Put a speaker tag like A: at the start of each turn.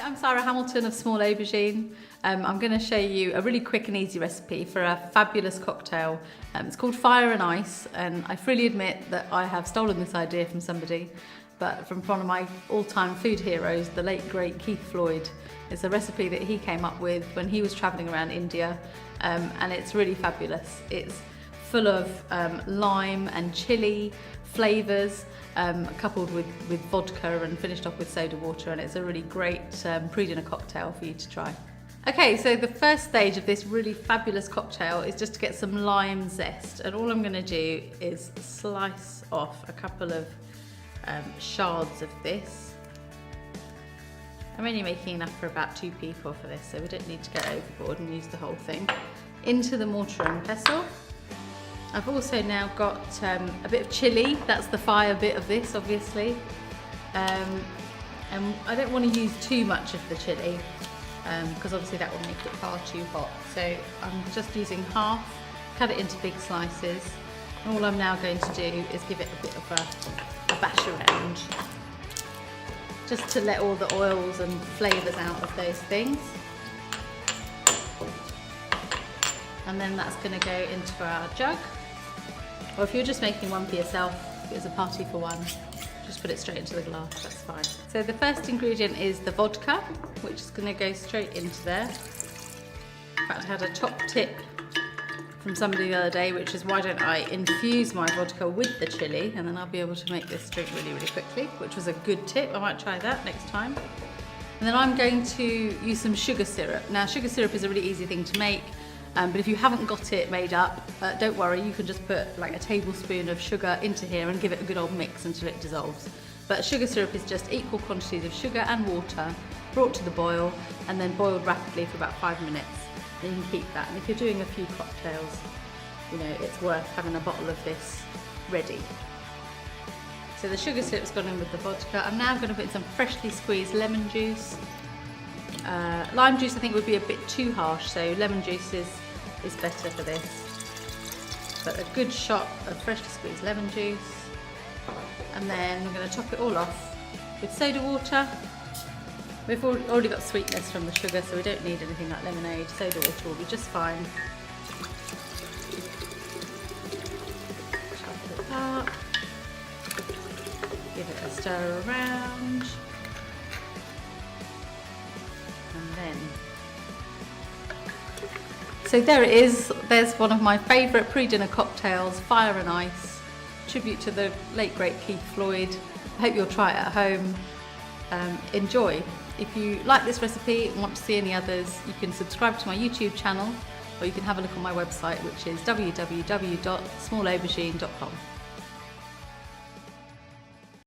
A: I'm Saira Hamilton of Small Aubergine. I'm going to show you a really quick and easy recipe for a fabulous cocktail. It's called Fire and Ice, and I freely admit that I have stolen this idea from somebody, but from one of my all-time food heroes, the late great Keith Floyd. It's a recipe that he came up with when he was travelling around India, and it's really fabulous. It's full of lime and chilli flavours, coupled with vodka and finished off with soda water, and it's a really great pre-dinner cocktail for you to try. Okay, so the first stage of this really fabulous cocktail is just to get some lime zest, and all I'm going to do is slice off a couple of shards of this. I'm only making enough for about 2 people for this, so we don't need to go overboard and use the whole thing. Into the mortar and pestle. I've also now got a bit of chilli, that's the fire bit of this obviously, and I don't want to use too much of the chilli because obviously that will make it far too hot, so I'm just using half, cut it into big slices, and all I'm now going to do is give it a bit of a bash around, just to let all the oils and flavours out of those things. And then that's going to go into our jug. Or if you're just making one for yourself, if it was a party for one, just put it straight into the glass, that's fine. So the first ingredient is the vodka, which is going to go straight into there. In fact, I had a top tip from somebody the other day, which is why don't I infuse my vodka with the chilli, and then I'll be able to make this drink really, really quickly, which was a good tip. I might try that next time. And then I'm going to use some sugar syrup. Now, sugar syrup is a really easy thing to make. But if you haven't got it made up, don't worry, you can just put like a tablespoon of sugar into here and give it a good old mix until it dissolves. But sugar syrup is just equal quantities of sugar and water brought to the boil and then boiled rapidly for about 5 minutes. And you can keep that. And if you're doing a few cocktails, you know, it's worth having a bottle of this ready. So the sugar syrup's gone in with the vodka. I'm now going to put in some freshly squeezed lemon juice. Lime juice I think would be a bit too harsh, so lemon juice is better for this. But a good shot of freshly squeezed lemon juice, and then we're going to top it all off with soda water. We've already got sweetness from the sugar, so we don't need anything like lemonade. Soda water will be just fine. Top it up, give it a stir around. So there it is, there's one of my favourite pre-dinner cocktails, Fire and Ice, tribute to the late great Keith Floyd. I hope you'll try it at home. Enjoy. If you like this recipe and want to see any others, you can subscribe to my YouTube channel, or you can have a look on my website, which is www.smallaubergine.com.